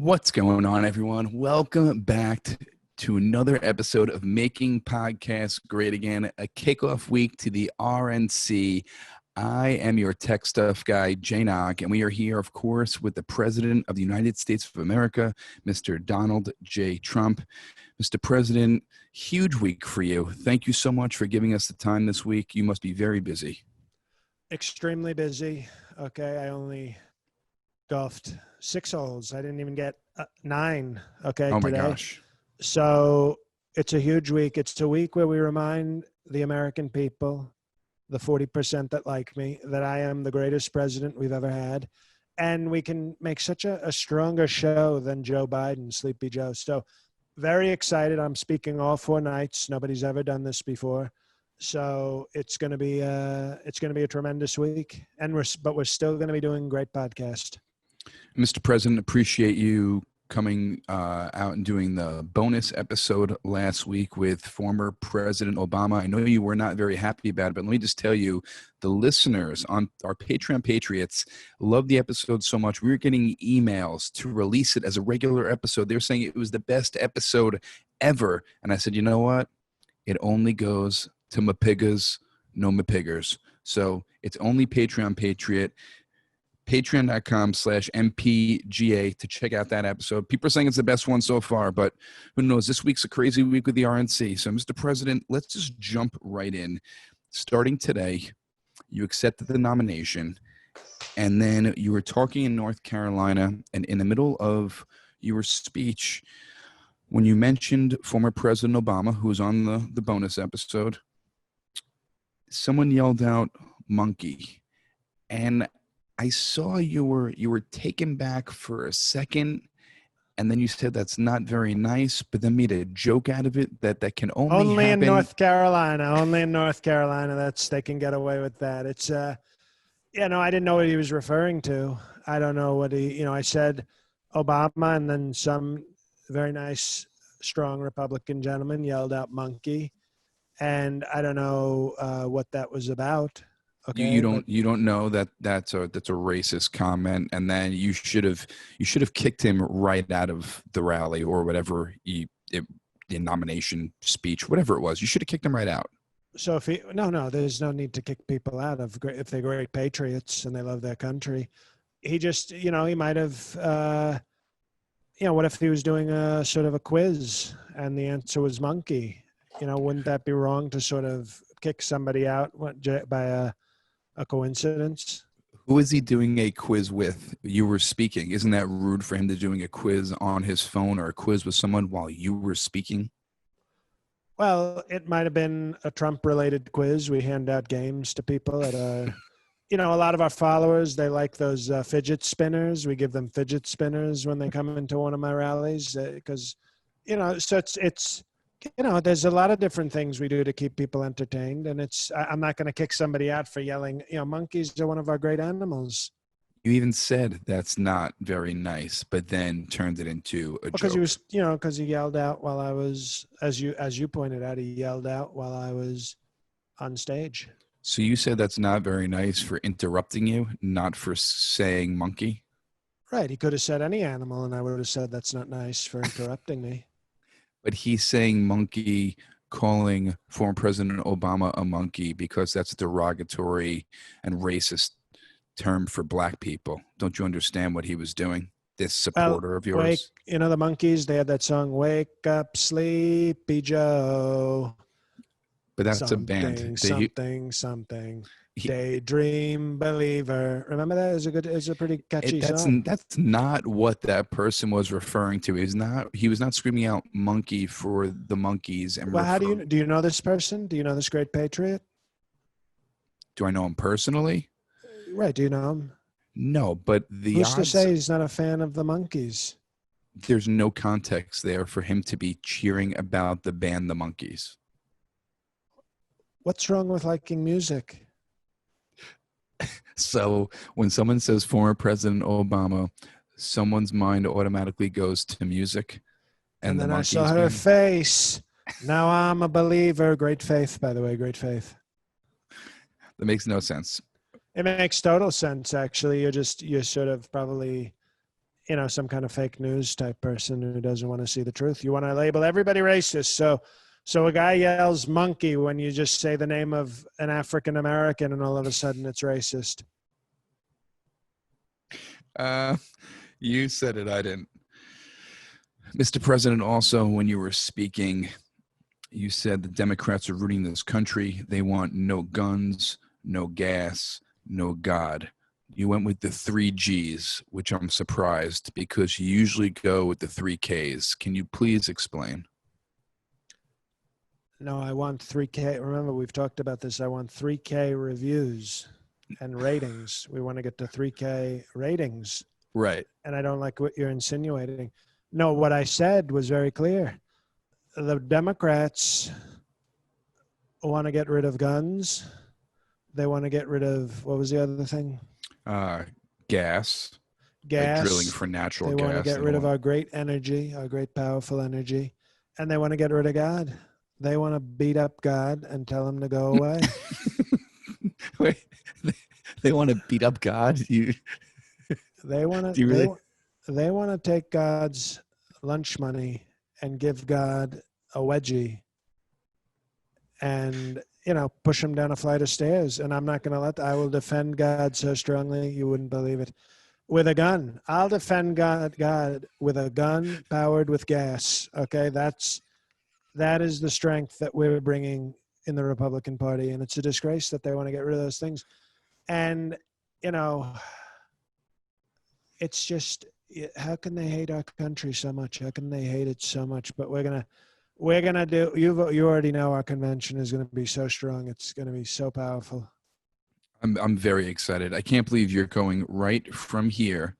What's going on, everyone? Welcome back to another episode of Making Podcasts Great Again, a kickoff week to the RNC. I am your tech stuff guy, Jay Nog, and we are here, of course, with the President of the United States of America, Mr. Donald J. Trump. Mr. President, huge week for you. Thank you so much for giving us the time this week. You must be very busy. Extremely busy. Okay, I only golfed 6 holes. I didn't even get 9. Okay, oh my today. Gosh. So it's a huge week. It's a week where we remind the American people, the 40% that like me, that I am the greatest president we've ever had. And we can make such a stronger show than Joe Biden, Sleepy Joe. So very excited. I'm speaking all 4 nights. Nobody's ever done this before. So it's going to be a tremendous week. And we're still going to be doing great podcast. Mr. President, appreciate you coming out and doing the bonus episode last week with former President Obama. I know you were not very happy about it, but let me just tell you, the listeners on our Patreon Patriots love the episode so much. We were getting emails to release it as a regular episode. They're saying it was the best episode ever. And I said, you know what? It only goes to Mapigas, no Mapiggers. So it's only Patreon Patriot. Patreon.com/MPGA to check out that episode. People are saying it's the best one so far, but who knows? This week's a crazy week with the RNC. So, Mr. President, let's just jump right in. Starting today, you accepted the nomination, and then you were talking in North Carolina, and in the middle of your speech, when you mentioned former President Obama, who was on the bonus episode, someone yelled out, "Monkey." And I saw you were taken back for a second, and then you said that's not very nice, but then made a joke out of it that can only happen in North Carolina. Only in North Carolina. They can get away with that. It's I didn't know what he was referring to. I don't know what I said Obama, and then some very nice, strong Republican gentleman yelled out "monkey," and I don't know what that was about. Okay, you don't know that's a racist comment, and then you should have kicked him right out of the rally or whatever the nomination speech, whatever it was. You should have kicked him right out. So if there's no need to kick people out if they're great patriots and they love their country. He just he might have what if he was doing a sort of a quiz and the answer was monkey? Wouldn't that be wrong to sort of kick somebody out by a coincidence? Who is he doing a quiz with? You were speaking. Isn't that rude for him to doing a quiz on his phone or a quiz with someone while you were speaking? Well, it might have been a Trump-related quiz. We hand out games to people at a lot of our followers, they like those fidget spinners. We give them fidget spinners when they come into one of my rallies because, so it's there's a lot of different things we do to keep people entertained, and I'm not going to kick somebody out for yelling. Monkeys are one of our great animals. You even said that's not very nice, but then turned it into a joke. Because he yelled out while I was, as you pointed out, he yelled out while I was on stage. So you said that's not very nice for interrupting you, not for saying monkey? Right. He could have said any animal, and I would have said that's not nice for interrupting me. But he's saying monkey, calling former President Obama a monkey because that's a derogatory and racist term for black people. Don't you understand what he was doing? This supporter of yours? The Monkees, they had that song, "Wake Up, Sleepy Joe." But that's a band. Something. Daydream Believer. Remember that? It's a pretty catchy song. That's not what that person was referring to. He was not screaming out monkey for the Monkees. Well, how do you know this person? Do you know this great patriot? Do I know him personally? Right. Do you know him? No, but who's to say he's not a fan of the Monkees? There's no context there for him to be cheering about the band the Monkees. What's wrong with liking music? So when someone says former President Obama, someone's mind automatically goes to music. And then I saw her face. Now I'm a believer. Great faith, by the way. Great faith. That makes no sense. It makes total sense, actually. You're sort of probably, some kind of fake news type person who doesn't want to see the truth. You want to label everybody racist. So a guy yells monkey when you just say the name of an African American, and all of a sudden it's racist. You said it, I didn't. Mr. President, also, when you were speaking, you said the Democrats are rooting this country. They want no guns, no gas, no God. You went with the 3 Gs, which I'm surprised because you usually go with the 3 Ks. Can you please explain? No, I want 3K. Remember, we've talked about this. I want 3K reviews and ratings. We want to get to 3K ratings. Right. And I don't like what you're insinuating. No, what I said was very clear. The Democrats want to get rid of guns. They want to get rid of, what was the other thing? Gas. Gas. Like drilling for natural gas. They want to get rid of our great energy, our great powerful energy. And they want to get rid of God. They want to beat up God and tell him to go away. Wait, they want to beat up God? They want to. They want to take God's lunch money and give God a wedgie, and push him down a flight of stairs. And I'm not going to let. I will defend God so strongly you wouldn't believe it. With a gun, I'll defend God with a gun powered with gas. Okay, that is the strength that we're bringing in the Republican Party, and it's a disgrace that they want to get rid of those things. And it's just, how can they hate our country so much? How can they hate it so much? But we're gonna do. You already know our convention is going to be so strong. It's going to be so powerful. I'm very excited. I can't believe you're going right from here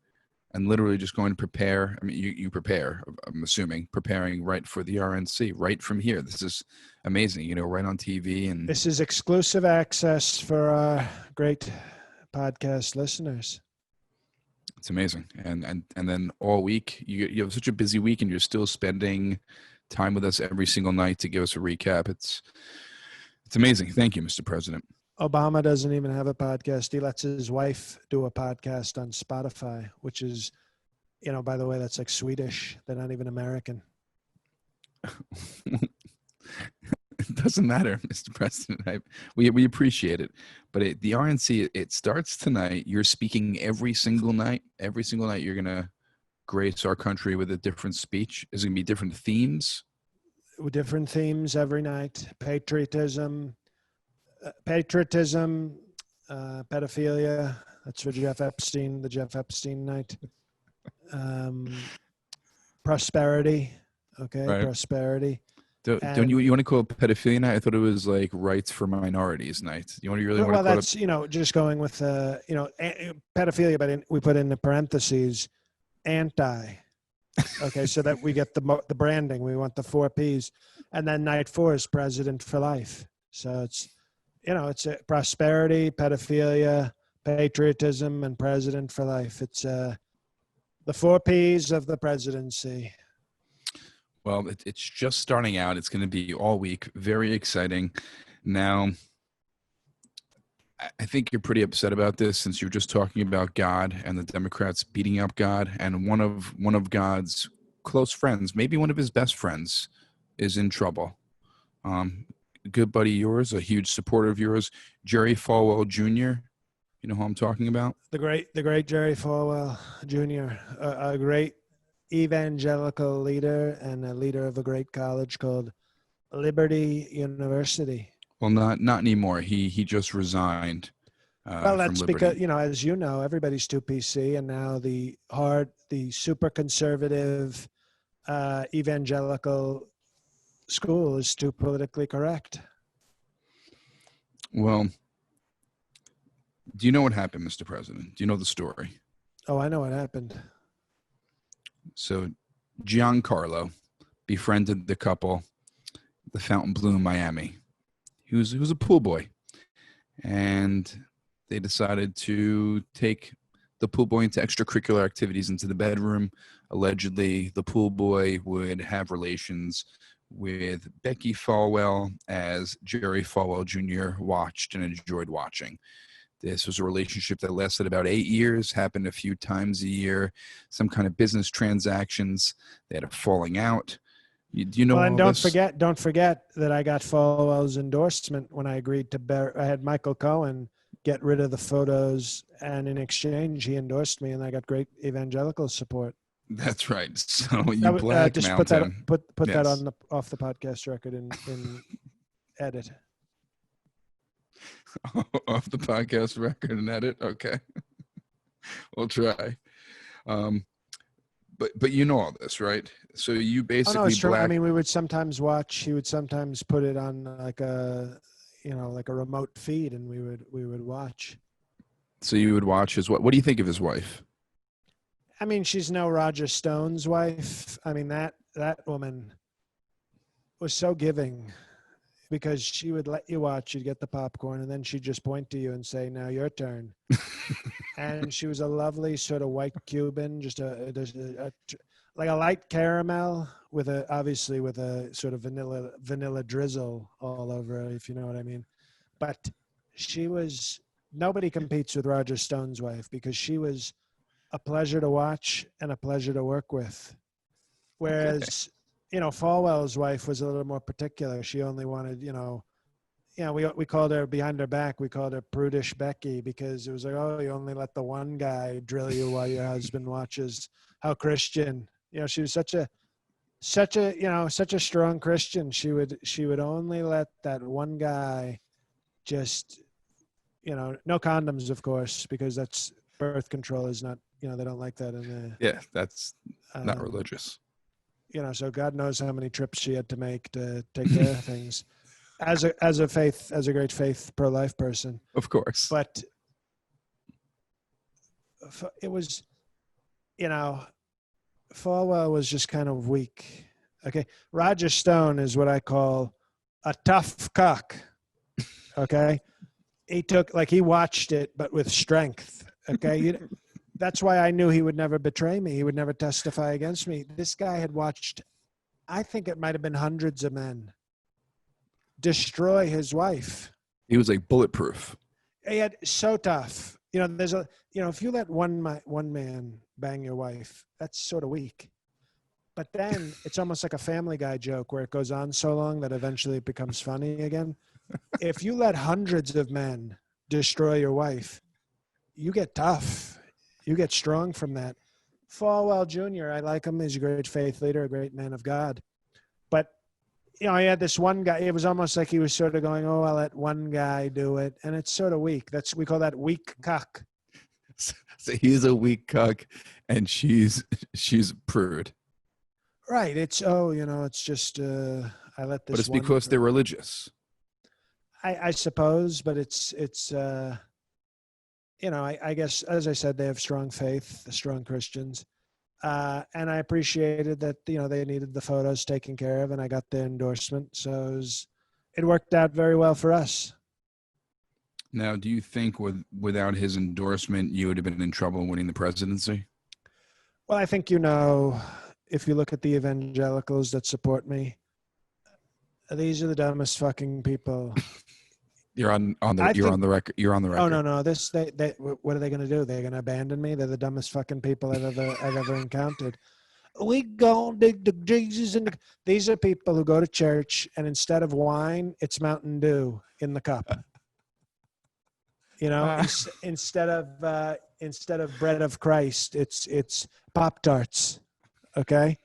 and literally just going to prepare. I mean, you prepare, I'm assuming, preparing right for the RNC right from here. This is amazing, right on TV. And this is exclusive access for our great podcast listeners. It's amazing. And then all week, you have such a busy week and you're still spending time with us every single night to give us a recap. It's amazing. Thank you, Mr. President. Obama doesn't even have a podcast. He lets his wife do a podcast on Spotify, which is, by the way, that's like Swedish. They're not even American. It doesn't matter, Mr. President. We appreciate it. But the RNC, it starts tonight. You're speaking every single night. Every single night you're going to grace our country with a different speech. Is it going to be different themes? Different themes every night. Patriotism, pedophilia. That's for Jeff Epstein, the Jeff Epstein night. Prosperity. Okay, right. Prosperity. Don't you want to call it pedophilia night? I thought it was like rights for minorities night. You really want to call that's, it? Just going with, pedophilia, but we put in the parentheses, anti. Okay, so that we get the branding. We want the 4 Ps. And then night 4 is president for life. So it's, it's a prosperity, pedophilia, patriotism, and president for life. It's the 4 Ps of the presidency. Well, it's just starting out. It's going to be all week. Very exciting. Now, I think you're pretty upset about this since you were just talking about God and the Democrats beating up God. And one of God's close friends, maybe one of his best friends, is in trouble. Good buddy of yours, a huge supporter of yours, Jerry Falwell Jr. You know who I'm talking about? The great Jerry Falwell Jr., a great evangelical leader and a leader of a great college called Liberty University. Well, not anymore. He just resigned. Well, that's because, as you know, everybody's too PC, and now the super conservative evangelical school is too politically correct. Well, do you know what happened, Mr. President? Do you know the story? Oh, I know what happened. So Giancarlo befriended the couple, the Fontainebleau, Miami. He was a pool boy, and they decided to take the pool boy into extracurricular activities into the bedroom. Allegedly, the pool boy would have relations with Becky Falwell as Jerry Falwell Jr. watched and enjoyed watching. This was a relationship that lasted about 8 years, happened a few times a year, some kind of business transactions. They had a falling out. Do you know Well, all and this? don't forget that I got Falwell's endorsement when I agreed to I had Michael Cohen get rid of the photos, and in exchange, he endorsed me, and I got great evangelical support. That's right. So you Just blackmailed him. put that Yes. on off the podcast record in edit. Off the podcast record and edit. Okay. We'll try. But you know all this, right? So you Oh no, basically it's true. I mean, we would sometimes watch. He would sometimes put it on like a, like a remote feed, and we would watch. So you would watch his what do you think of his wife? I mean, she's no Roger Stone's wife. I mean, that woman was so giving, because she would let you watch, you'd get the popcorn, and then she'd just point to you and say, "Now your turn." And she was a lovely sort of white Cuban, just like a light caramel with obviously with a sort of vanilla drizzle all over it, if you know what I mean. But nobody competes with Roger Stone's wife, because she was a pleasure to watch and a pleasure to work with. Whereas, Falwell's wife was a little more particular. She only wanted, we called her, behind her back, we called her Prudish Becky, because it was like, oh, you only let the one guy drill you while your husband watches. How Christian. She was such a strong Christian. She would only let that one guy just, no condoms, of course, because that's birth control is not, they don't like that in the. Yeah, that's not religious. So God knows how many trips she had to make to take care of things. As a great faith pro-life person, Of course. but it was, Falwell was just kind of weak. Okay, Roger Stone is what I call a tough cock. Okay, he watched it, but with strength. Okay, that's why I knew he would never betray me. He would never testify against me. This guy had watched, I think it might have been hundreds of men destroy his wife. He was like bulletproof. He had so tough. If you let one man bang your wife, that's sort of weak. But then it's almost like a Family Guy joke where it goes on so long that eventually it becomes funny again. If you let hundreds of men destroy your wife, you get tough. You get strong from that. Falwell Jr., I like him. He's a great faith leader, a great man of God. But, he had this one guy. It was almost like he was sort of going, oh, I'll let one guy do it. And it's sort of weak. We call that weak cock. So he's a weak cock and she's a prude. Right. It's just, I let this. But it's because they're religious. I suppose, but it's I guess, as I said, they have strong faith, strong Christians. And I appreciated that, they needed the photos taken care of, and I got the endorsement. So it worked out very well for us. Now, do you think without his endorsement, you would have been in trouble winning the presidency? Well, I think, if you look at the evangelicals that support me, these are the dumbest fucking people. You're on the record. Oh no! What are they going to do? They're going to abandon me? They're the dumbest fucking people I've ever encountered. We go dig the Jesus in the. These are people who go to church, and instead of wine, it's Mountain Dew in the cup. Instead of bread of Christ, it's Pop-Tarts. Okay,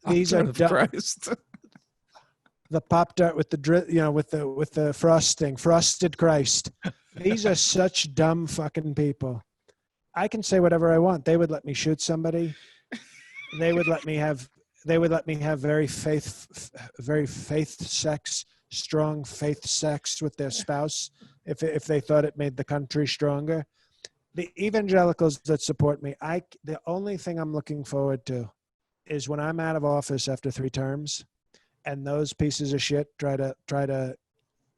these are Christ. The Pop-Tart with the with the frosting, frosted Christ. These are such dumb fucking people. I can say whatever I want. They would let me shoot somebody. They would let me have very strong faith sex with their spouse if they thought it made the country stronger. The evangelicals that support me, the only thing I'm looking forward to is when I'm out of office after 3 terms, and those pieces of shit try to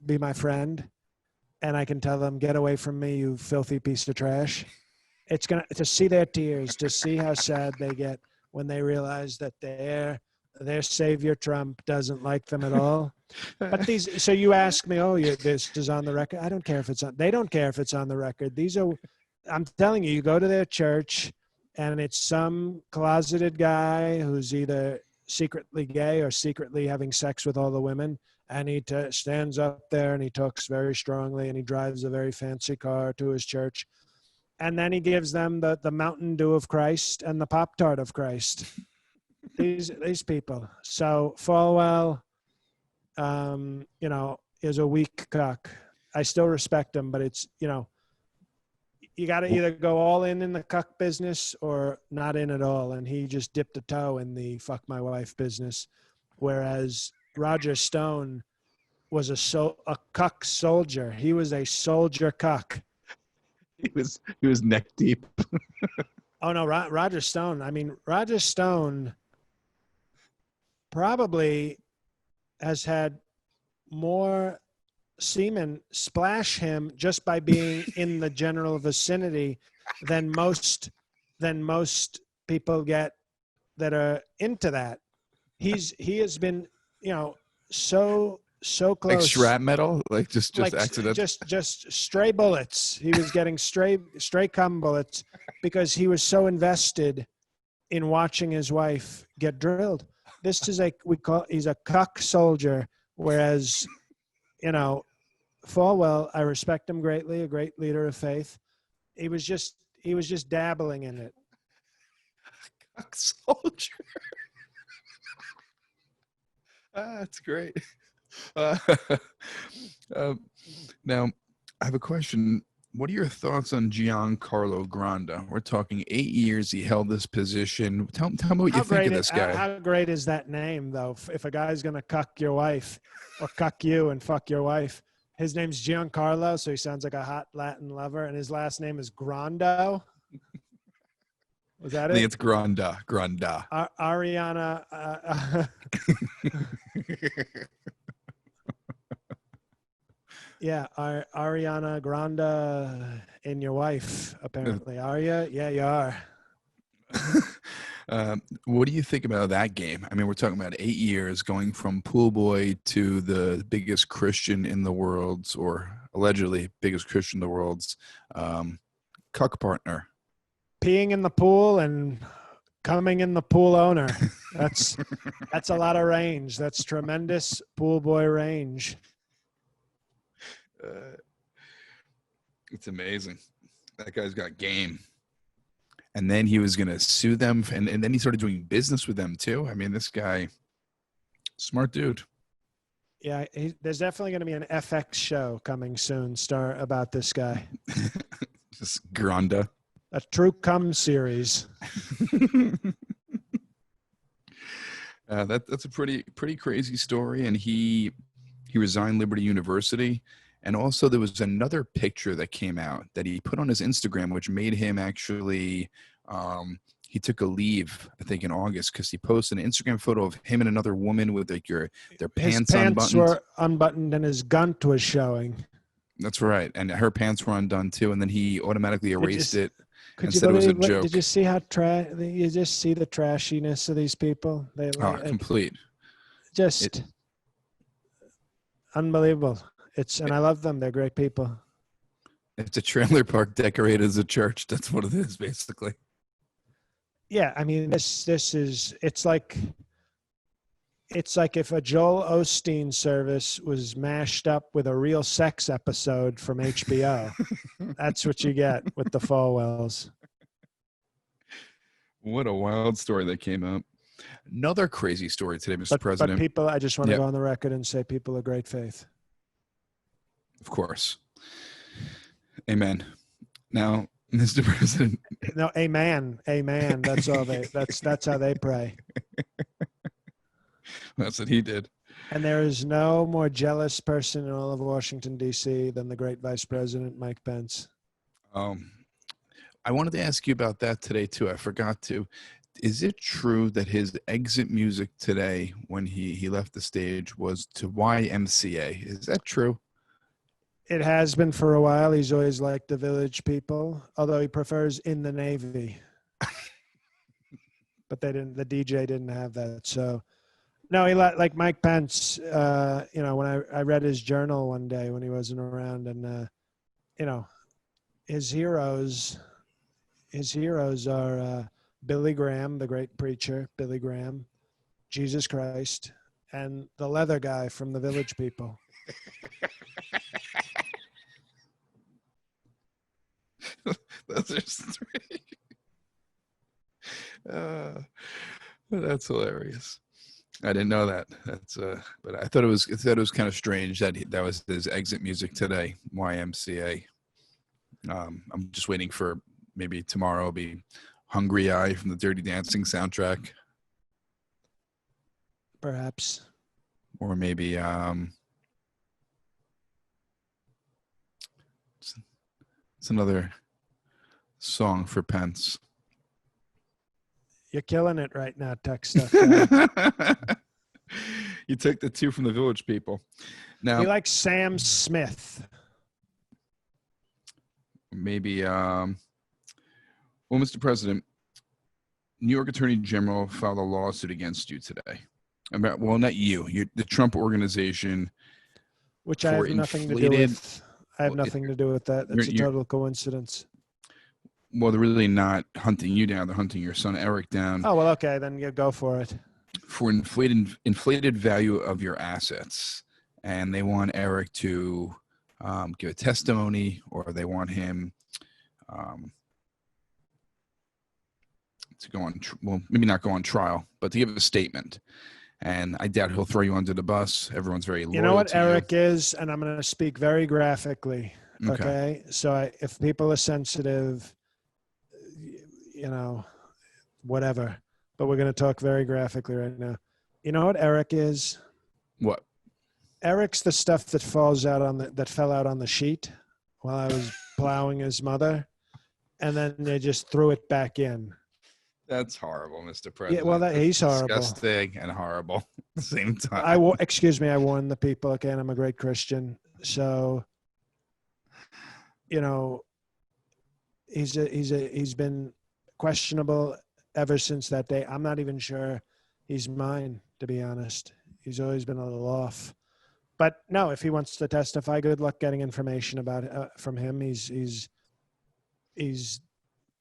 be my friend, and I can tell them, get away from me, you filthy piece of trash. It's to see their tears, to see how sad they get when they realize that their savior Trump doesn't like them at all. But these, so you ask me, oh, this is on the record. I don't care if it's on, they don't care if it's on the record. These are, I'm telling you, you go to their church and it's some closeted guy who's either secretly gay or secretly having sex with all the women. And he stands up there and he talks very strongly and he drives a very fancy car to his church. And then he gives them the Mountain Dew of Christ and the Pop-Tart of Christ. These people. So Falwell, you know, is a weak cuck. I still respect him, but it's, you know, you got to either go all in the cuck business or not in at all. And he just dipped a toe in the fuck my wife business. Whereas Roger Stone was a cuck soldier. He was a soldier cuck. He was neck deep. Oh no, Roger Stone. I mean, Roger Stone probably has had more semen splash him just by being in the general vicinity than most people get that are into that. He has been, you know, so close. Like shrapnel, like just like accident. Just stray bullets. He was getting stray cum bullets because he was so invested in watching his wife get drilled. This is he's a cuck soldier, whereas, you know, Falwell, I respect him greatly, a great leader of faith. He was just dabbling in it. Cuck soldier. That's great. Now, I have a question. What are your thoughts on Giancarlo Granda? We're talking 8 years he held this position. Tell me what you think of this guy. How great is that name, though? If a guy's going to cuck your wife or cuck you and fuck your wife, his name's Giancarlo, so he sounds like a hot Latin lover, and his last name is Grando. Was that it? I think it's Granda. Ariana. Yeah, Ariana Grande in your wife, apparently. Are you? Yeah, you are. What do you think about that game? I mean, we're talking about 8 years going from pool boy to the biggest Christian in the world, or allegedly biggest Christian in the world's cuck partner. Peeing in the pool and coming in the pool owner. That's a lot of range. That's tremendous pool boy range. It's amazing. That guy's got game. And then he was going to sue them, and then he started doing business with them too. I mean, this guy, smart dude. Yeah, there's definitely going to be an FX show coming soon about this guy. Just Granda. A true cum series. That's a pretty crazy story, and he resigned Liberty University. And also there was another picture that came out that he put on his Instagram, which made him actually, he took a leave, I think in August, because he posted an Instagram photo of him and another woman with like their pants unbuttoned. His pants were unbuttoned and his gunt was showing. That's right. And her pants were undone too. And then he automatically erased it and said it was a joke. Did you see you just see the trashiness of these people? Complete. Just unbelievable. And I love them. They're great people. It's a trailer park decorated as a church. That's what it is, basically. Yeah, I mean, it's like if a Joel Osteen service was mashed up with a real sex episode from HBO. That's what you get with the Falwells. What a wild story that came out. Another crazy story today, Mr. President. But people, I just want to go on the record and say people of great faith. Of course. Amen. Now, Mr. President. No, amen. Amen. That's all that's how they pray. That's what he did. And there is no more jealous person in all of Washington, D.C. than the great Vice President Mike Pence. I wanted to ask you about that today, too. I forgot to. Is it true that his exit music today when he left the stage was to YMCA? Is that true? It has been for a while. He's always liked the Village People, although he prefers In the Navy. But the DJ didn't have that. So No, he like Mike Pence. When I read his journal one day when he wasn't around, and his heroes are Billy Graham, the great preacher, Billy Graham, Jesus Christ, and the leather guy from the Village People. Those are three. That's hilarious. I didn't know that. But I thought it was kind of strange that that was his exit music today. YMCA. I'm just waiting for maybe tomorrow will be "Hungry Eye" from the Dirty Dancing soundtrack, Perhaps, or maybe it's another song for Pence. you're killing it right now, tech stuff guy. You took the two from the Village People. Now He likes Sam Smith. maybe well, Mr. President, New York Attorney General filed a lawsuit against you today. Well, not you, the Trump organization, Which I have nothing to do with. I have nothing to do with that. It's a total coincidence. Well, they're really not hunting you down. They're hunting your son, Eric, down. Oh, well, okay. Then you go for it. For inflated value of your assets. And they want Eric to give a testimony, or they want him to go on, maybe not go on trial, but to give a statement. And I doubt he'll throw you under the bus. Everyone's very loyal. You know what Eric is, and I'm going to speak very graphically. Okay. So if people are sensitive, whatever. But we're going to talk very graphically right now. You know what Eric is? What? Eric's the stuff that fell out on the sheet while I was plowing his mother, and then they just threw it back in. That's horrible, Mr. President. Yeah, well, he's horrible. Disgusting and horrible at the same time. Excuse me, I warned the people, okay, and I'm a great Christian. So, he's been questionable ever since that day. I'm not even sure he's mine, to be honest. He's always been a little off. But no, if he wants to testify, good luck getting information about it from him. He's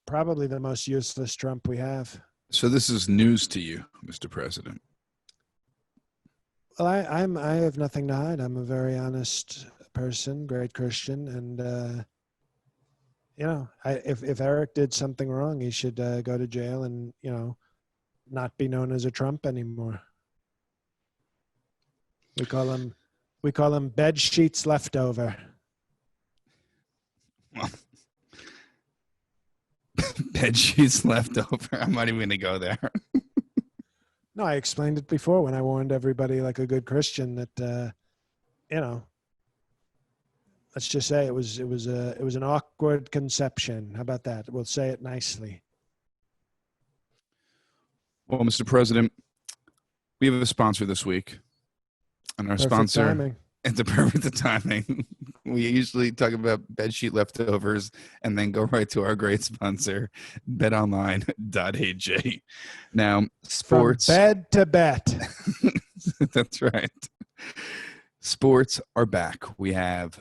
probably the most useless Trump we have. So this is news to you, Mr. President. Well, I have nothing to hide. I'm a very honest person, great Christian, and if Eric did something wrong, he should go to jail and not be known as a Trump anymore. We call him bed sheets leftover. Bed sheets left over. I'm not even going to go there. No, I explained it before when I warned everybody like a good Christian that, let's just say it was an awkward conception. How about that? We'll say it nicely. Well, Mr. President, we have a sponsor this week. And our sponsor, timing. It's a perfect timing. We usually talk about bedsheet leftovers and then go right to our great sponsor, betonline.ag. Now, sports. From bed to bet. That's right. Sports are back. We have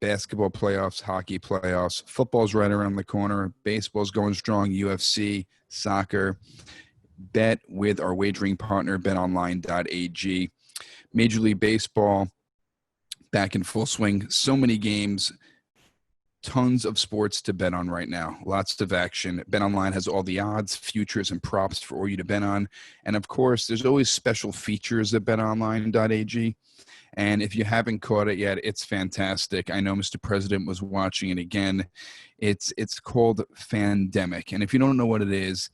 basketball playoffs, hockey playoffs, football's right around the corner, baseball's going strong, UFC, soccer. Bet with our wagering partner, betonline.ag. Major League Baseball back in full swing. So many games, tons of sports to bet on right now. Lots of action. BetOnline has all the odds, futures, and props for all you to bet on. And of course, there's always special features at betonline.ag. And if you haven't caught it yet, it's fantastic. I know Mr. President was watching it again. It's called Fandemic. And if you don't know what it is,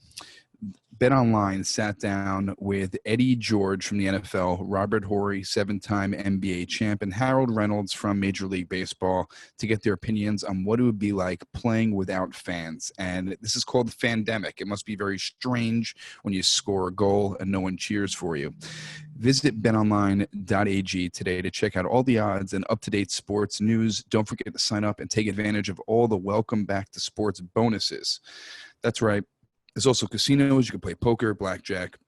BetOnline sat down with Eddie George from the NFL, Robert Horry, 7-time NBA champ, and Harold Reynolds from Major League Baseball to get their opinions on what it would be like playing without fans. And this is called Fandemic. It must be very strange when you score a goal and no one cheers for you. Visit betonline.ag today to check out all the odds and up-to-date sports news. Don't forget to sign up and take advantage of all the welcome back to sports bonuses. That's right. There's also casinos. You can play poker, blackjack,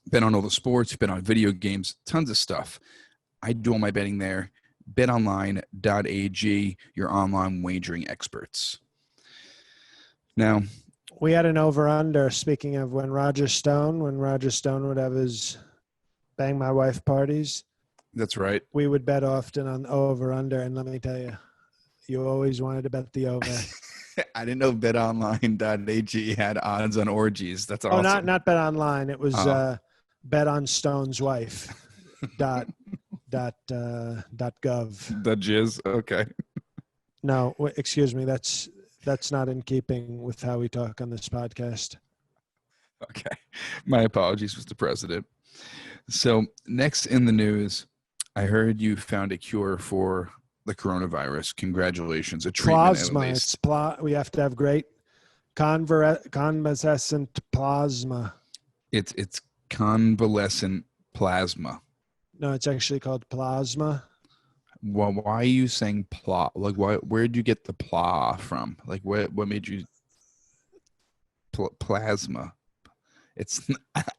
Bet on all the sports, bet on video games, tons of stuff. I do all my betting there. BetOnline.ag, your online wagering experts. Now, we had an over-under, speaking of when Roger Stone would have his bang my wife parties. That's right. We would bet often on over-under, and let me tell you, you always wanted to bet the over. I didn't know BetOnline.ag had odds on orgies. That's awesome. Oh, not Bet Online. It was Bet on Stone's wife. dot gov. The jizz. Okay. No, excuse me. That's not in keeping with how we talk on this podcast. Okay. My apologies, Mr. President. So next in the news, I heard you found a cure for the coronavirus. Congratulations. A treatment Plasma. at least. We have to have great convalescent plasma. It's convalescent plasma. No, it's actually called plasma. Well, why are you saying pla? Like, where did you get the pla from? Like, what made you plasma? It's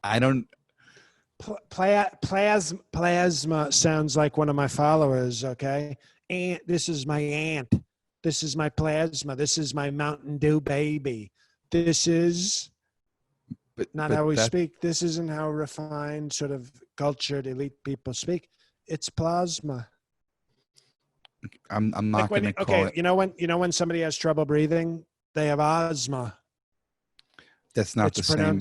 I don't. Plasma sounds like one of my followers. Okay, aunt. This is my aunt. This is my plasma. This is my Mountain Dew baby. This is not how we speak. This isn't how refined, sort of cultured, elite people speak. It's plasma. I'm not going to call it. You know when somebody has trouble breathing, they have asthma. That's not the same.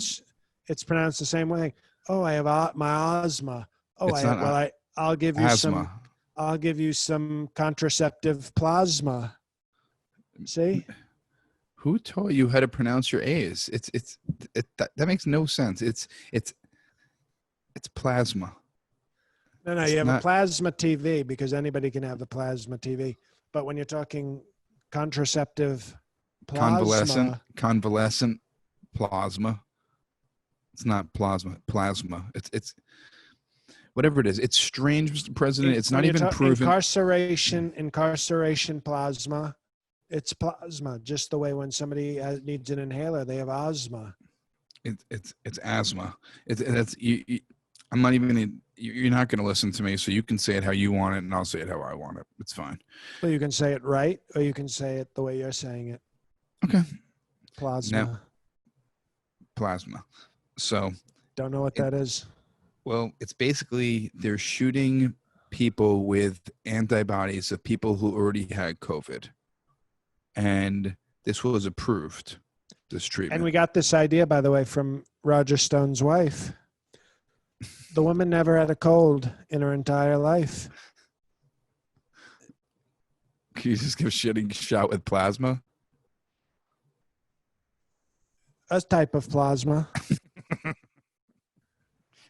It's pronounced the same way. Oh, I have my asthma. Oh, I'll give you asthma. I'll give you some contraceptive plasma. See? Who taught you how to pronounce your A's? That makes no sense. It's plasma. No, you have a plasma TV because anybody can have the plasma TV. But when you're talking contraceptive plasma, convalescent plasma, it's not plasma. It's whatever it is. It's strange, Mr. President. It's not even proven. Incarceration plasma. It's plasma. Just the way when somebody needs an inhaler, they have asthma. It's asthma. I'm not even. You're not going to listen to me, so you can say it how you want it, and I'll say it how I want it. It's fine. Well, you can say it right, or you can say it the way you're saying it. Okay. Plasma. Plasma. So. Don't know what that is. Well, it's basically they're shooting people with antibodies of people who already had COVID, and this was approved. This treatment. And we got this idea, by the way, from Roger Stone's wife. The woman never had a cold in her entire life. Can you just give shot with plasma? A type of plasma.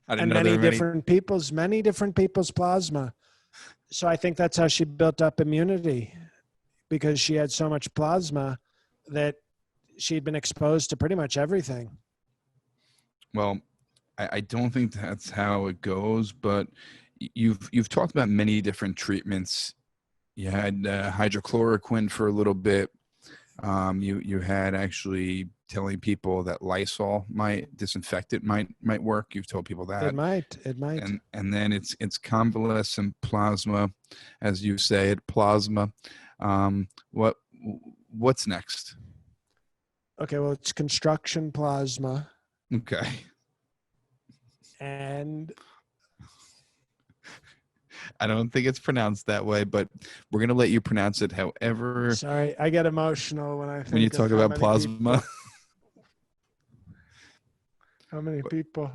And many different people's plasma. So I think that's how she built up immunity, because she had so much plasma that she'd been exposed to pretty much everything. Well, I don't think that's how it goes, but you've talked about many different treatments. You had hydrochloroquine for a little bit. You had actually telling people that Lysol disinfectant might work. You've told people that it might. And then it's convalescent plasma, as you say it, plasma. What's next? Okay, well, it's construction plasma. Okay. And I don't think it's pronounced that way, but we're going to let you pronounce it however. Sorry, I get emotional when you talk about plasma. How many people?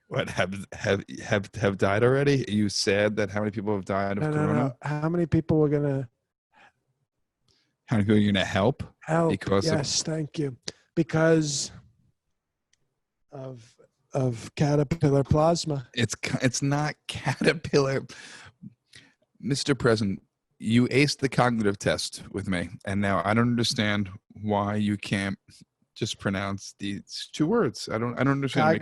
What have died already? Are you sad that how many people have died of corona? No. How many people we're gonna? How many people are you gonna help? Yes, thank you. Because of caterpillar plasma. It's not caterpillar. Mr. President, you aced the cognitive test with me, and now I don't understand why you can't just pronounce these two words. I don't understand.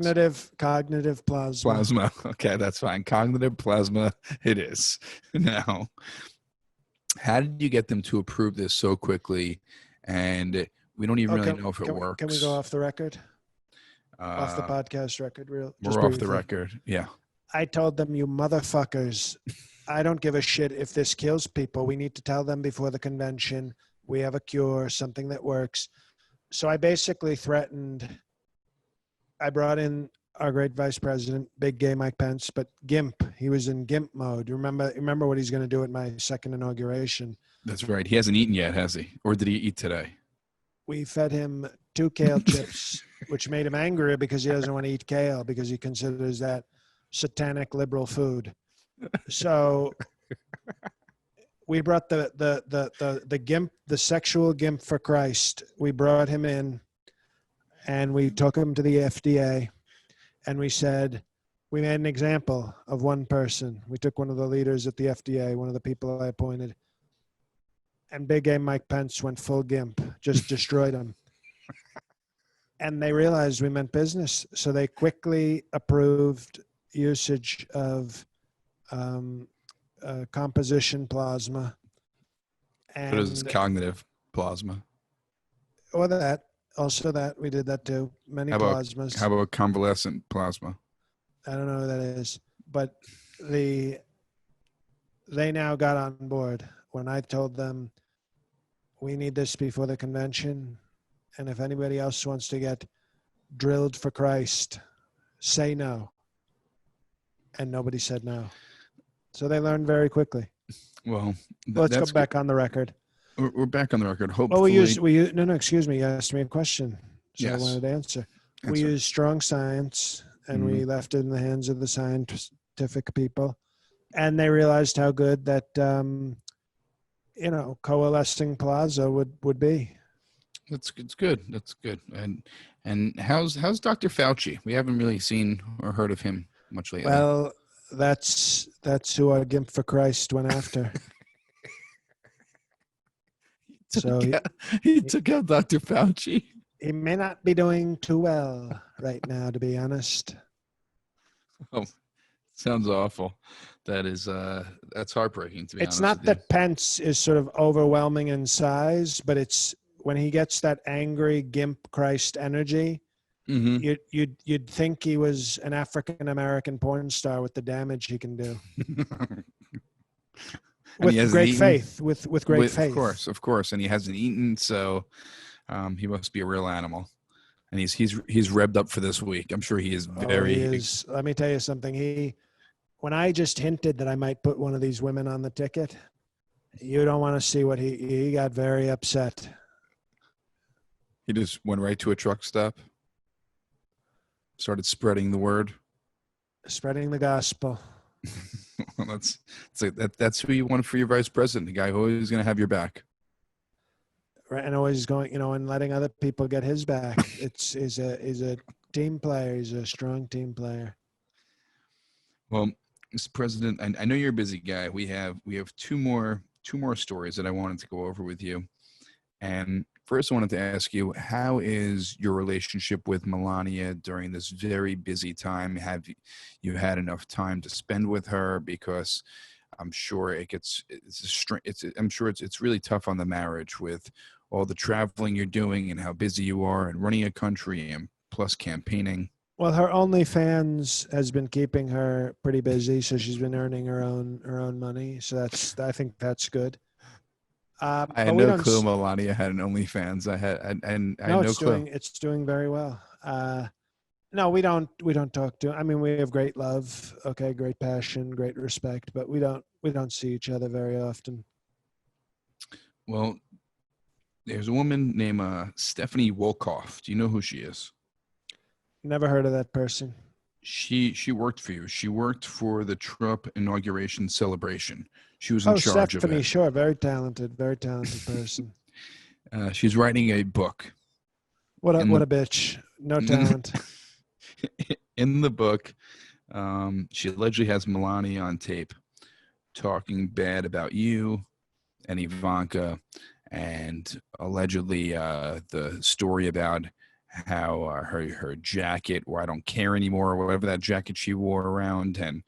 Cognitive plasma. Plasma. Okay, that's fine. Cognitive plasma it is. Now, how did you get them to approve this so quickly? And we don't even really know if it works. Can we go off the record? Off the podcast record, just We're off the briefly. record. Yeah. I told them, you motherfuckers, I don't give a shit if this kills people. We need to tell them before the convention we have a cure, something that works. So I basically threatened. I brought in our great vice president, big gay Mike Pence, but GIMP. He was in GIMP mode. Remember what he's going to do at my second inauguration. That's right. He hasn't eaten yet, has he? Or did he eat today? We fed him 2 kale chips, which made him angry because he doesn't want to eat kale because he considers that satanic liberal food. So we brought the GIMP, the sexual GIMP for Christ. We brought him in and we took him to the FDA and we said, we made an example of one person. We took one of the leaders at the FDA, one of the people I appointed, and big game Mike Pence went full GIMP, just destroyed him. And they realized we meant business. So they quickly approved usage of composition plasma. But it was cognitive plasma. Or also that, we did that too. Many plasmas. How about convalescent plasma? I don't know who that is. But they now got on board when I told them we need this before the convention. And if anybody else wants to get drilled for Christ, say no. And nobody said no. So they learned very quickly. Well, let's go back on the record. We're back on the record. Hopefully. Well, excuse me. You asked me a question. So yes. I wanted to answer. We used strong science and we left it in the hands of the scientific people. And they realized how good that, coalescing plasma would be. It's good. That's good. And how's Dr. Fauci? We haven't really seen or heard of him much lately. Well, that's who our GIMP for Christ went after. He took out Dr. Fauci. He may not be doing too well right now, to be honest. Oh, sounds awful. That is that's heartbreaking, to be honest. It's not that Pence is sort of overwhelming in size, but it's when he gets that angry GIMP Christ energy, you'd think he was an African American porn star with the damage he can do. With great faith. With great faith. Of course. And he hasn't eaten, so he must be a real animal. And he's revved up for this week. I'm sure he is very. He is. Let me tell you something. When I just hinted that I might put one of these women on the ticket, you don't want to see what he got very upset. He just went right to a truck stop. Started spreading the word. Spreading the gospel. Well, that's who you want for your vice president, the guy who is going to have your back. Right, and always going, and letting other people get his back. He's a team player. He's a strong team player. Well, Mr. President, I know you're a busy guy. We have two more stories that I wanted to go over with you. And first, I wanted to ask you, how is your relationship with Melania during this very busy time? Have you had enough time to spend with her? Because I'm sure it's really tough on the marriage with all the traveling you're doing and how busy you are and running a country and plus campaigning. Well, her OnlyFans has been keeping her pretty busy, so she's been earning her own money. So I think that's good. I had no clue Melania had an OnlyFans. It's doing very well. No, we don't talk to. I mean, we have great love, great passion, great respect, but we don't see each other very often. Well, there's a woman named Stephanie Wolkoff. Do you know who she is? Never heard of that person. She worked for you. She worked for the Trump inauguration celebration. She was in charge Stephanie, of it. Sure, very talented person. She's writing a book. What a bitch. No talent. In the book, she allegedly has Melania on tape talking bad about you and Ivanka, and allegedly the story about how her jacket, or I don't care anymore, or whatever that jacket she wore around, and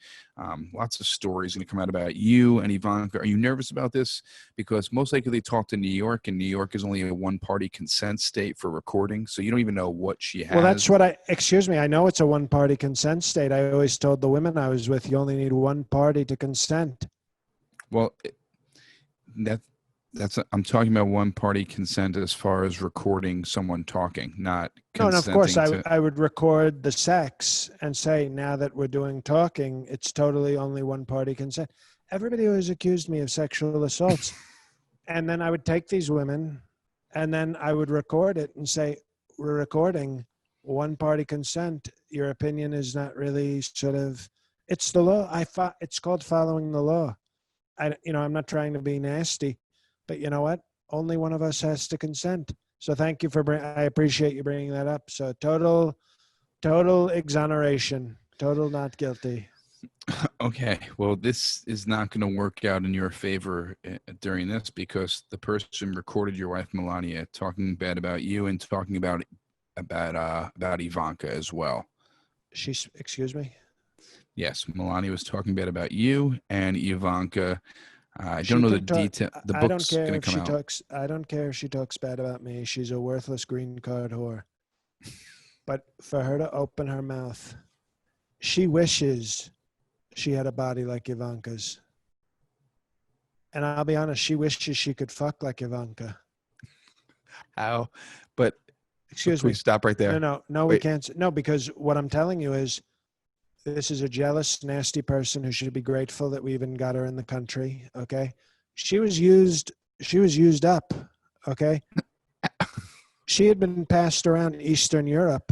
lots of stories going to come out about you and Ivanka. Are you nervous about this? Because most likely they talked to New York, and New York is only a one-party consent state for recording, so you don't even know what she has. Well, that's what excuse me, I know it's a one-party consent state. I always told the women I was with, you only need one party to consent. Well, I'm talking about one-party consent as far as recording someone talking, not No, and of course consenting I would record the sex and say, now that we're doing talking, it's totally only one-party consent. Everybody always accused me of sexual assaults. And then I would take these women and then I would record it and say, we're recording one-party consent. Your opinion is not really it's the law. It's called following the law. I'm not trying to be nasty, but you know what? Only one of us has to consent. So thank you I appreciate you bringing that up. So total exoneration, total not guilty. Okay, well, this is not going to work out in your favor during this, because the person recorded your wife Melania talking bad about you and talking about Ivanka as well. Excuse me? Yes, Melania was talking bad about you and Ivanka. I don't know the detail. The book's going to come out. I don't care if she talks bad about me. She's a worthless green card whore. But for her to open her mouth, she wishes she had a body like Ivanka's. And I'll be honest, she wishes she could fuck like Ivanka. How? But excuse me. Stop right there. No, wait. We can't. No, because what I'm telling you is, this is a jealous, nasty person who should be grateful that we even got her in the country. Okay. She was used up. Okay. She had been passed around Eastern Europe.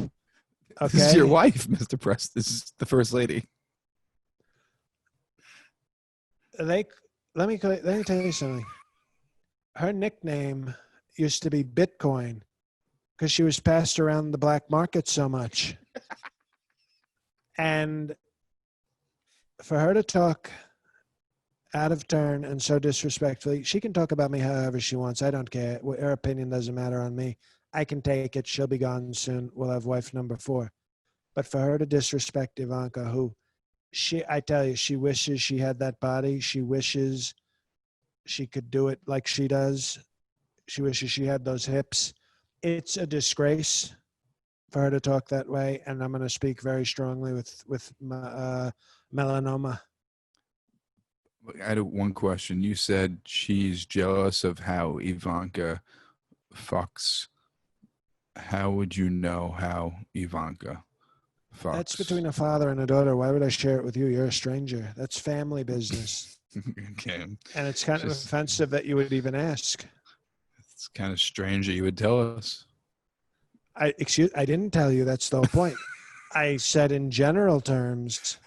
Okay. This is your wife, Mr. Press. This is the first lady. Let me tell you something. Her nickname used to be Bitcoin because she was passed around the black market so much. And for her to talk out of turn and so disrespectfully, she can talk about me however she wants. I don't care. Her opinion doesn't matter on me. I can take it. She'll be gone soon. We'll have wife number 4. But for her to disrespect Ivanka, I tell you, she wishes she had that body. She wishes she could do it like she does. She wishes she had those hips. It's a disgrace for her to talk that way, and I'm going to speak very strongly with melanoma. I had one question. You said she's jealous of how Ivanka fucks. How would you know how Ivanka fucks? That's between a father and a daughter. Why would I share it with you? You're a stranger. That's family business. Okay. And it's kind of offensive that you would even ask. It's kind of strange that you would tell us. I didn't tell you. That's the whole point. I said in general terms.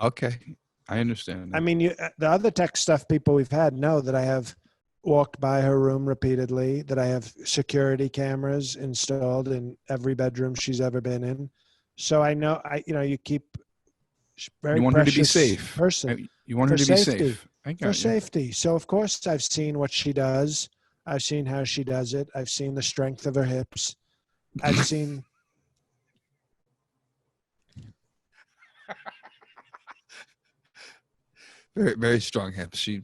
Okay. I understand. I mean, the other tech stuff people we've had know that I have walked by her room repeatedly, that I have security cameras installed in every bedroom she's ever been in. So I know, you keep very you want her to be precious safe. person. You want her to be safe. For safety. So of course I've seen what she does. I've seen how she does it. I've seen the strength of her hips. I've seen. Very, very strong hips. She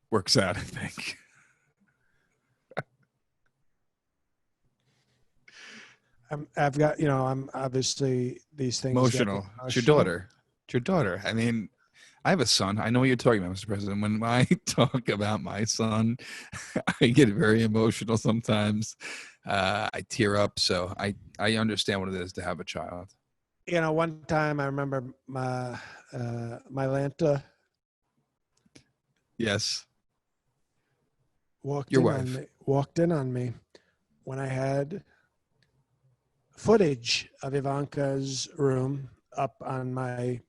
works out, I think. I've got, I'm obviously these things. Emotional. It's your daughter. It's your daughter. I mean, I have a son. I know what you're talking about, Mr. President. When I talk about my son, I get very emotional sometimes. I tear up. So I understand what it is to have a child. One time I remember my Lanta. Yes. Walked in on me when I had footage of Ivanka's room up on my,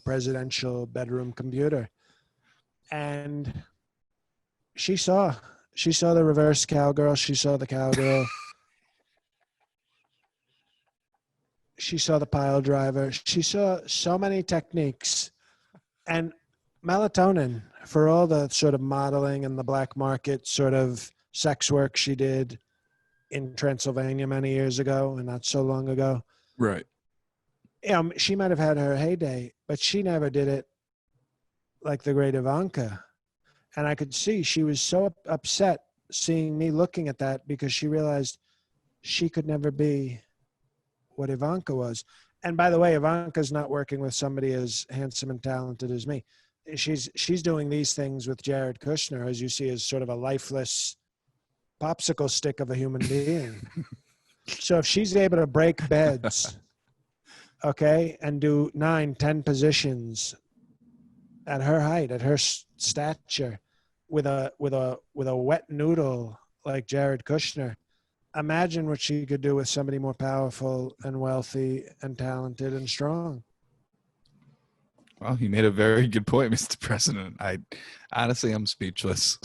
presidential bedroom computer. And she saw the reverse cowgirl. She saw the cowgirl. She saw the pile driver. She saw so many techniques. And melatonin, for all the sort of modeling and the black market sort of sex work she did, in Transylvania many years ago and not so long ago. Right. She might have had her heyday, but she never did it like the great Ivanka. And I could see she was so upset seeing me looking at that because she realized she could never be what Ivanka was. And by the way, Ivanka's not working with somebody as handsome and talented as me. She's doing these things with Jared Kushner, as you see, as sort of a lifeless popsicle stick of a human being. So if she's able to break beds, okay, and do 9-10 positions at her height, at her stature, with a wet noodle like Jared Kushner, imagine what she could do with somebody more powerful and wealthy and talented and strong. Well, you made a very good point, Mr. President. Honestly, I'm speechless.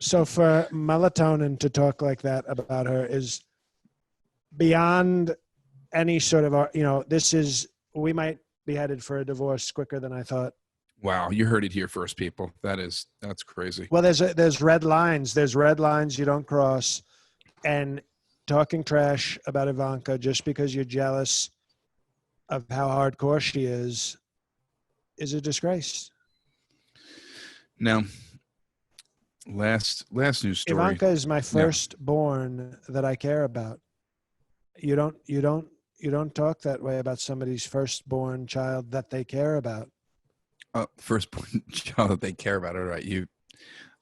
So for Melatonin to talk like that about her is beyond any sort of, we might be headed for a divorce quicker than I thought. Wow, you heard it here first, people. That's crazy. Well, there's red lines. There's red lines you don't cross. And talking trash about Ivanka just because you're jealous of how hardcore she is a disgrace. Now, last news story. Ivanka is my firstborn that I care about. You don't talk that way about somebody's firstborn child that they care about. Firstborn child that they care about. All right,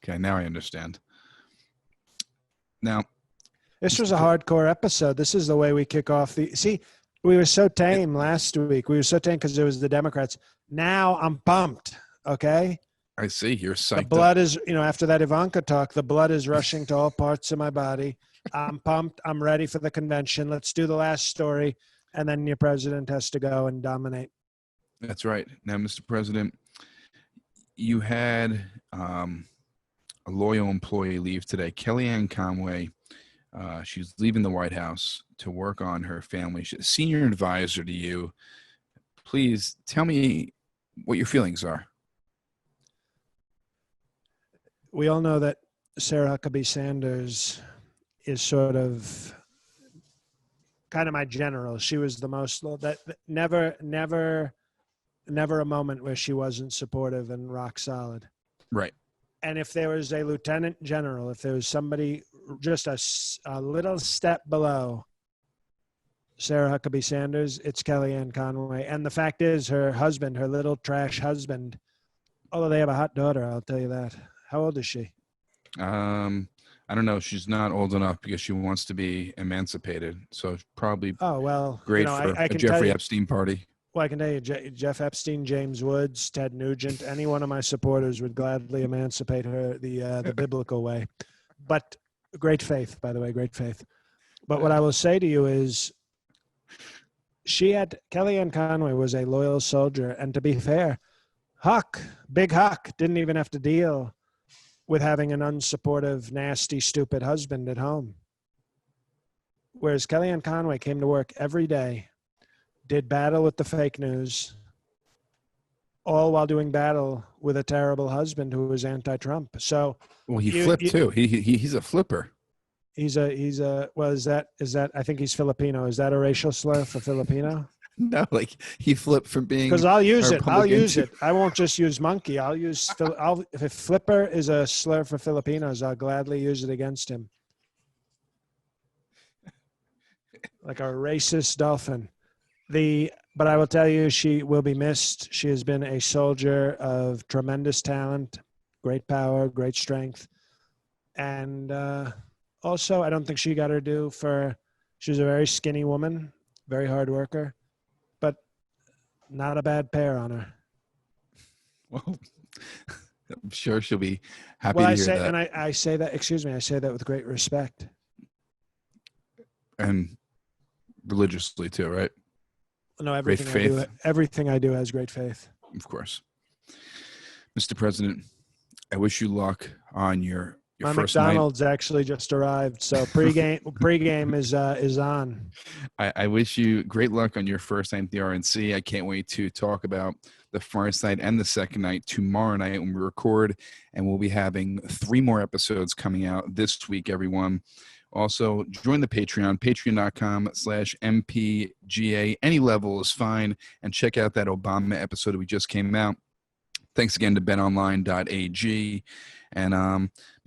okay? Now I understand. Now, this was a hardcore episode. This is the way we kick off we were so tame last week. We were so tame because it was the Democrats. Now I'm pumped. Okay. I see you're psyched. The blood is, after that Ivanka talk, the blood is rushing to all parts of my body. I'm pumped. I'm ready for the convention. Let's do the last story. And then your president has to go and dominate. That's right. Now, Mr. President, you had a loyal employee leave today, Kellyanne Conway. She's leaving the White House to work on her family. She's a senior advisor to you. Please tell me what your feelings are. We all know that Sarah Huckabee Sanders is sort of kind of my general. She was the most that never a moment where she wasn't supportive and rock solid. Right. And if there was a lieutenant general, if there was somebody just a little step below Sarah Huckabee Sanders, it's Kellyanne Conway. And the fact is, her husband, her little trash husband, although they have a hot daughter, I'll tell you that. How old is she? I don't know. She's not old enough because she wants to be emancipated. So probably great for a Jeffrey Epstein party. Well, I can tell you, Jeff Epstein, James Woods, Ted Nugent, any one of my supporters would gladly emancipate her the biblical way. But great faith, by the way, great faith. But what I will say to you is Kellyanne Conway was a loyal soldier. And to be fair, Big Huck, didn't even have to deal with having an unsupportive, nasty, stupid husband at home. Whereas Kellyanne Conway came to work every day, did battle with the fake news, all while doing battle with a terrible husband who was anti-Trump. So, well, he flipped too. He's a flipper. Is that? I think he's Filipino. Is that a racial slur for Filipino? No, like he flipped from being. Because I'll use it. I won't just use monkey. If flipper is a slur for Filipinos, I'll gladly use it against him. Like a racist dolphin. But I will tell you, she will be missed. She has been a soldier of tremendous talent, great power, great strength. And also, I don't think she got her due she was a very skinny woman, very hard worker, but not a bad pair on her. Well, I'm sure she'll be happy to hear that. And I say that, excuse me, I say that with great respect. And religiously too, right? No, everything I do has great faith. Of course. Mr. President, I wish you luck on your My first McDonald's night. Actually just arrived, so pregame is on. I wish you great luck on your first night at the RNC. I can't wait to talk about the first night and the second night tomorrow night when we record, and we'll be having 3 more episodes coming out this week, everyone. Also, join the Patreon, patreon.com/MPGA. Any level is fine. And check out that Obama episode we just came out. Thanks again to betonline.ag. And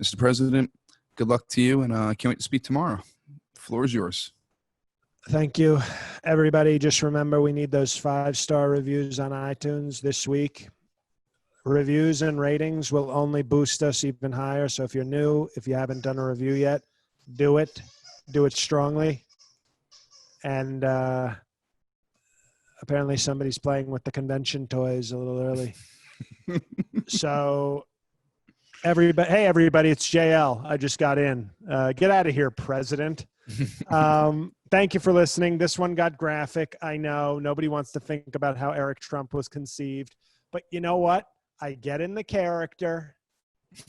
Mr. President, good luck to you. And I can't wait to speak tomorrow. The floor is yours. Thank you, everybody. Just remember, we need those 5-star reviews on iTunes this week. Reviews and ratings will only boost us even higher. So if you're new, if you haven't done a review yet, do it. Do it strongly. And apparently somebody's playing with the convention toys a little early. So hey, everybody, it's JL. I just got in. Get out of here, President. Thank you for listening. This one got graphic. I know nobody wants to think about how Eric Trump was conceived, but you know what? I get in the character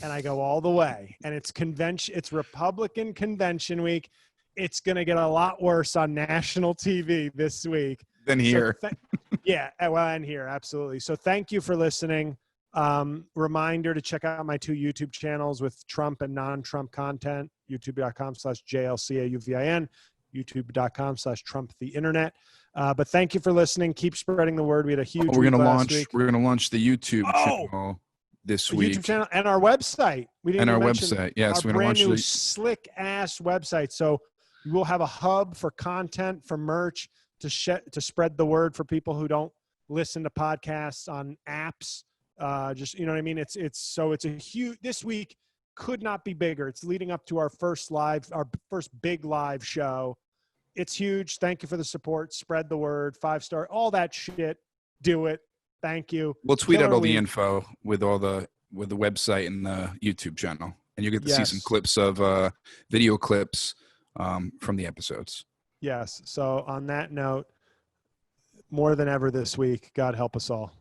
and I go all the way. And it's Republican convention week. It's going to get a lot worse on national TV this week than here. And here. Absolutely. So thank you for listening. Reminder to check out my 2 YouTube channels with Trump and non-Trump content, youtube.com/JLCAUVIN, youtube.com/Trump the internet. But thank you for listening. Keep spreading the word. We had a huge we're going to launch the YouTube channel this week. YouTube channel and our website. We didn't even mention website. Yes, our brand new slick ass website. So we'll have a hub for content, for merch, to spread the word for people who don't listen to podcasts on apps. Just, you know what I mean? It's a huge, this week could not be bigger. It's leading up to our first big live show. It's huge. Thank you for the support. Spread the word, 5-star, all that shit. Do it. Thank you. We'll tweet out all the info with the website and the YouTube channel, and you get to see some clips of video clips from the episodes. Yes. So on that note, more than ever this week, God help us all.